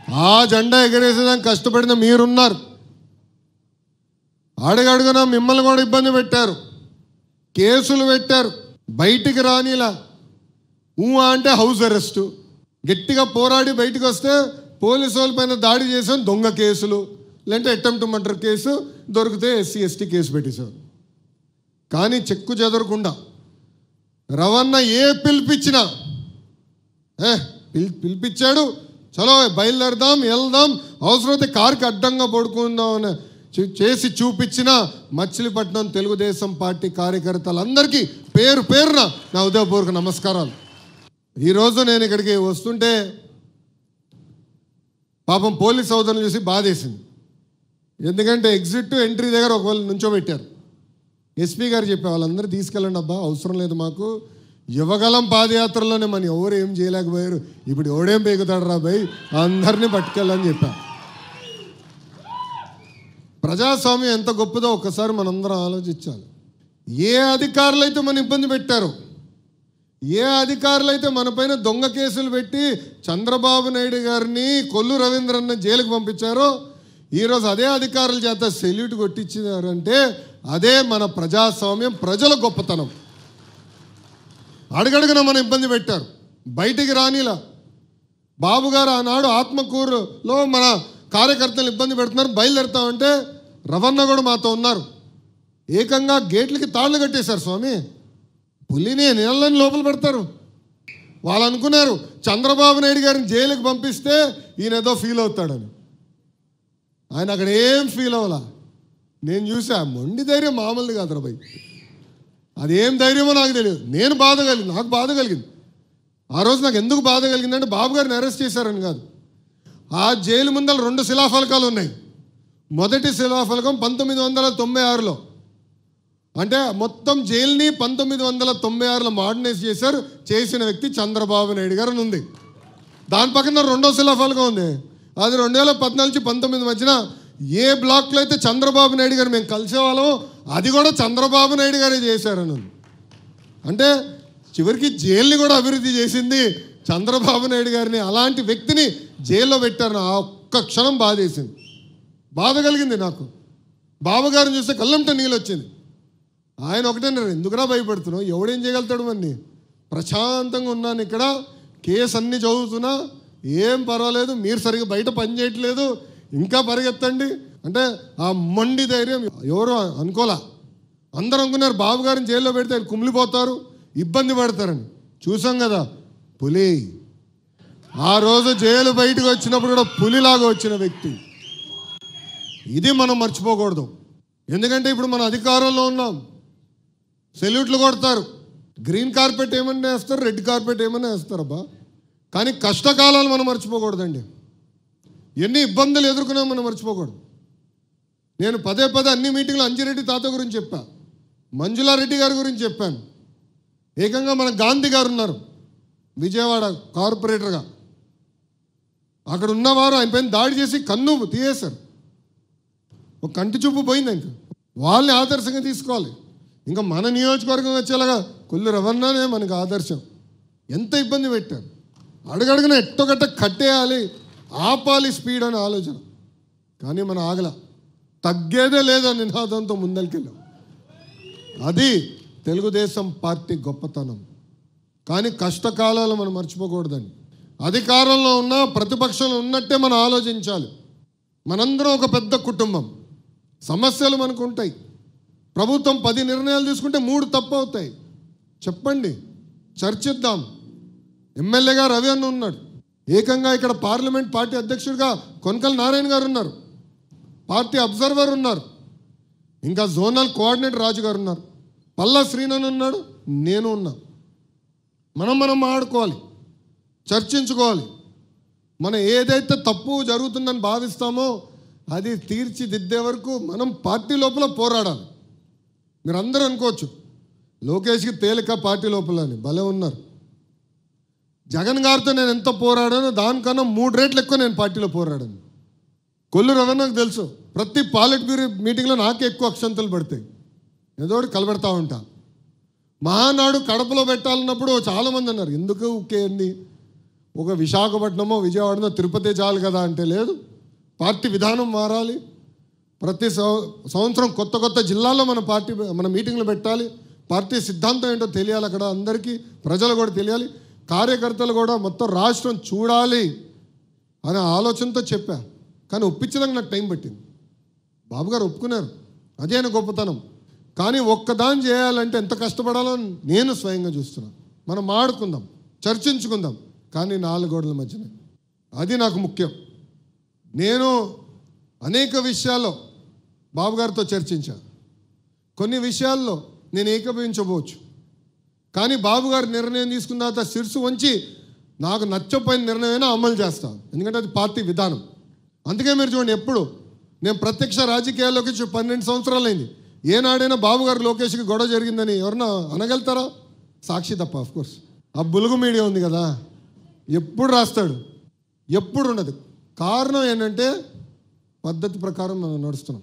ఆ జెండా ఎగరేసేదానికి కష్టపడిన మీరున్నారు. అడుగడుగునా మిమ్మల్ని కూడా ఇబ్బంది పెట్టారు, కేసులు పెట్టారు, బయటికి రానిలా. అంటే హౌస్ అరెస్టు, గట్టిగా పోరాడి బయటకు వస్తే పోలీసు వాళ్ళ పైన దాడి చేసాం, దొంగ కేసులు, లేదంటే అటెంప్ట్ మర్డర్ కేసు, దొరికితే ఎస్సీ ఎస్టీ కేసు పెట్టేశారు. కానీ చెక్కు చెదరకుండా రవణ ఏ పిలిపించినా పిలిపించాడు, చలో బయలుదేరదాం, వెళ్దాం, అవసరమైతే కారుకి అడ్డంగా పడుకుందాం అని చేసి చూపించిన మచిలీపట్నం తెలుగుదేశం పార్టీ కార్యకర్తలందరికీ పేరు పేరున నా ఉదయపూర్వక నమస్కారాలు. ఈరోజు నేను ఇక్కడికి వస్తుంటే పాపం పోలీస్ సోదరులు చూసి బాధేసింది. ఎందుకంటే ఎగ్జిట్ ఎంట్రీ దగ్గర ఒకవేళ నుంచోబెట్టారు. ఎస్పీ గారు చెప్పే వాళ్ళందరూ తీసుకెళ్ళండి అబ్బా, అవసరం లేదు మాకు, యువగలం పాదయాత్రలోనే మన ఎవరు ఏం చేయలేకపోయారు, ఇప్పుడు ఎవడేం పేగుతాడు రా భయ్, అందరినీ పట్టుకెళ్ళని చెప్పా. ప్రజాస్వామ్యం ఎంత గొప్పదో ఒక్కసారి మనందరం ఆలోచించాలి. ఏ అధికారులు అయితే మన ఇబ్బంది పెట్టారో, ఏ అధికారులు అయితే మన పైన దొంగ కేసులు పెట్టి చంద్రబాబు నాయుడు గారిని, కొల్లు రవీంద్రన్ని జైలుకు పంపించారో, ఈరోజు అదే అధికారుల చేత సెల్యూట్ కొట్టించారంటే అదే మన ప్రజాస్వామ్యం, ప్రజల గొప్పతనం. అడుగడుగున మన ఇబ్బంది పెట్టారు, బయటికి రానిలా. బాబు గారు ఆనాడు ఆత్మకూరులో మన కార్యకర్తలు ఇబ్బంది పెడుతున్నారు, బయలుదేరుతామంటే రవణ కూడా మాతో ఉన్నారు. ఏకంగా గేట్లకి తాళ్ళు కట్టేశారు స్వామి. పులిని నీళ్ళని లోపల పెడతారు. వాళ్ళు అనుకున్నారు చంద్రబాబు నాయుడు గారిని జైలుకి పంపిస్తే ఈయన ఏదో ఫీల్ అవుతాడని. ఆయన అక్కడ ఏం ఫీల్ అవ్వాలా. నేను చూసా, మొండి ధైర్యం మామూలుది కాదురా భయ్. అదేం ధైర్యమో నాకు తెలియదు. నాకు బాధ కలిగింది. ఆ రోజు నాకు ఎందుకు బాధ కలిగిందంటే బాబు గారిని అరెస్ట్ చేశారని కాదు. ఆ జైలు ముందర 2 శిలాఫలకాలు ఉన్నాయి. మొదటి శిలాఫలకం 1996లో, అంటే మొత్తం జైలుని 1996లో మోడర్నైజ్ చేశారు, చేసిన వ్యక్తి చంద్రబాబు నాయుడు గారు అని ఉంది. దాని పక్కన 2వ శిలాఫలకం ఉంది, అది 2014 నుంచి 19 మధ్యన ఏ బ్లాక్లో అయితే చంద్రబాబు నాయుడు గారు మేము కలిసేవాళ్ళమో అది కూడా చంద్రబాబు నాయుడు గారే చేశారని ఉంది. అంటే చివరికి జైల్ని కూడా అభివృద్ధి చేసింది చంద్రబాబు నాయుడు గారిని. అలాంటి వ్యక్తిని జైల్లో పెట్టారు. ఆ ఒక్క క్షణం బాధేసింది, బాధ కలిగింది నాకు. బాబు గారిని చూస్తే కళ్ళంట నీళ్ళు వచ్చింది. ఆయన ఒకటేనారు, ఎందుకురా భయపడుతున్నావు, ఎవడేం చేయగలుగుతాడు, మన్ని ప్రశాంతంగా ఉన్నాను ఇక్కడ, కేసు అన్నీ చదువుతున్నా, ఏం పర్వాలేదు, మీరు సరిగ్గా బయట పని చేయట్లేదు, ఇంకా పరిగెత్తండి అంటే ఆ మొండి ధైర్యం ఎవరు అనుకోలే. అందరూ అనుకున్నారు బాబు గారిని జైల్లో పెడితే ఆయన కుమిలిపోతారు, ఇబ్బంది పడతారని. చూసాం కదా పులి. ఆ రోజు జైలు బయటకు వచ్చినప్పుడు కూడా పులిలాగా వచ్చిన వ్యక్తి. ఇది మనం మర్చిపోకూడదు. ఎందుకంటే ఇప్పుడు మన అధికారంలో ఉన్నాం, సెల్యూట్లు కొడతారు, గ్రీన్ కార్పెట్ ఏమన్నా వేస్తారు, రెడ్ కార్పెట్ ఏమన్నా వేస్తారబ్బా. కానీ కష్టకాలాలు మనం మర్చిపోకూడదండి. ఎన్ని ఇబ్బందులు ఎదుర్కొన్నా మనం మర్చిపోకూడదు. నేను పదే అన్ని మీటింగ్లో అంజిరెడ్డి తాత గురించి చెప్పా, మంజులారెడ్డి గారి గురించి చెప్పాను. ఏకంగా మన గాంధీ గారు ఉన్నారు విజయవాడ కార్పొరేటర్గా, అక్కడ ఉన్నవారు ఆయన పైన దాడి చేసి కన్ను తీయేశారు, ఒక కంటి చూపు పోయింది. ఇంకా వాళ్ళని ఆదర్శంగా తీసుకోవాలి. ఇంకా మన నియోజకవర్గం వచ్చేలాగా కొల్లు రవణనే మనకు ఆదర్శం. ఎంత ఇబ్బంది పెట్టారు, అడుగడుగున ఎట్టొకట్ట కట్టేయాలి, ఆపాలి స్పీడ్ అనే ఆలోచన. కానీ మన ఆగల, తగ్గేదే లేదని నినాదంతో ముందరికెళ్ళాం. అది తెలుగుదేశం పార్టీ గొప్పతనం. కానీ కష్టకాలాలు మనం మర్చిపోకూడదండి. అధికారంలో ఉన్నా ప్రతిపక్షంలో ఉన్నట్టే మనం ఆలోచించాలి. మనందరం ఒక పెద్ద కుటుంబం, సమస్యలు మనకు ఉంటాయి. ప్రభుత్వం 10 నిర్ణయాలు తీసుకుంటే 3 తప్పు అవుతాయి. చెప్పండి, చర్చిద్దాం. ఎమ్మెల్యేగా రవి అన్న ఉన్నాడు, ఏకంగా ఇక్కడ పార్లమెంట్ పార్టీ అధ్యక్షుడిగా కొనకల నారాయణ గారు ఉన్నారు, పార్టీ అబ్జర్వర్ ఉన్నారు, ఇంకా జోనల్ కోఆర్డినేటర్ రాజు గారు ఉన్నారు, పల్లా శ్రీనన్ ఉన్నాడు, నేను ఉన్నా. మనం ఆడుకోవాలి, చర్చించుకోవాలి. మనం ఏదైతే తప్పు జరుగుతుందని భావిస్తామో అది తీర్చిదిద్దే వరకు మనం పార్టీ లోపల పోరాడాలి. మీరు అందరూ అనుకోవచ్చు లోకేష్కి తేలిక పార్టీ లోపల అని, భలే ఉన్నారు. జగన్ గారితో నేను ఎంత పోరాడానో దానికన్నా 3 రెట్లు ఎక్కువ నేను పార్టీలో పోరాడాను. కొల్లు రవణకు తెలుసు, ప్రతి పాలిట్ బ్యూరో మీటింగ్లో నాకే ఎక్కువ అక్షంతలు పడతాయి, ఏదో ఒకటి కలబెడతా ఉంటా. మహానాడు కడపలో పెట్టాలన్నప్పుడు చాలామంది అన్నారు ఎందుకు ఊకేయండి, ఒక విశాఖపట్నమో విజయవాడనో తిరుపతి చాలు కదా అంటే లేదు. పార్టీ విధానం మారాలి. ప్రతి సంవత్సరం కొత్త కొత్త జిల్లాల్లో మన మీటింగ్లు పెట్టాలి. పార్టీ సిద్ధాంతం ఏంటో తెలియాలి, అక్కడ అందరికీ ప్రజలు కూడా తెలియాలి, కార్యకర్తలు కూడా మొత్తం రాష్ట్రం చూడాలి అనే ఆలోచనతో చెప్పా. కానీ ఒప్పించడానికి నాకు టైం పట్టింది. బాబు గారు ఒప్పుకున్నారు, అదే ఆయన గొప్పతనం. కానీ ఒక్కదాన్ని చేయాలంటే ఎంత కష్టపడాలో నేను స్వయంగా చూస్తున్నాను. మనం మాడుకుందాం, చర్చించుకుందాం, కానీ 4 గోడల మధ్యన అది నాకు ముఖ్యం. నేను అనేక విషయాల్లో బాబు గారితో చర్చించాను. కొన్ని విషయాల్లో నేను ఏకీభవించబోవచ్చు, కానీ బాబు గారు నిర్ణయం తీసుకున్న తర్వాత శిరసు వంచి నాకు నచ్చపోయిన నిర్ణయమైనా అమలు చేస్తాను, ఎందుకంటే అది పార్టీ విధానం. అందుకే మీరు చూడండి, ఎప్పుడు నేను ప్రత్యక్ష రాజకీయాల్లోకి 12 సంవత్సరాలు అయింది, ఏనాడైనా బాబు గారు లోకేష్కి గొడవ జరిగిందని ఎవరన్నా అనగలుగుతారా? సాక్షి తప్ప. ఆఫ్కోర్స్ ఆ బులుగు మీడియా ఉంది కదా, ఎప్పుడు రాస్తాడు, ఎప్పుడు ఉండదు. కారణం ఏంటంటే పద్ధతి ప్రకారం మనం నడుస్తున్నాం.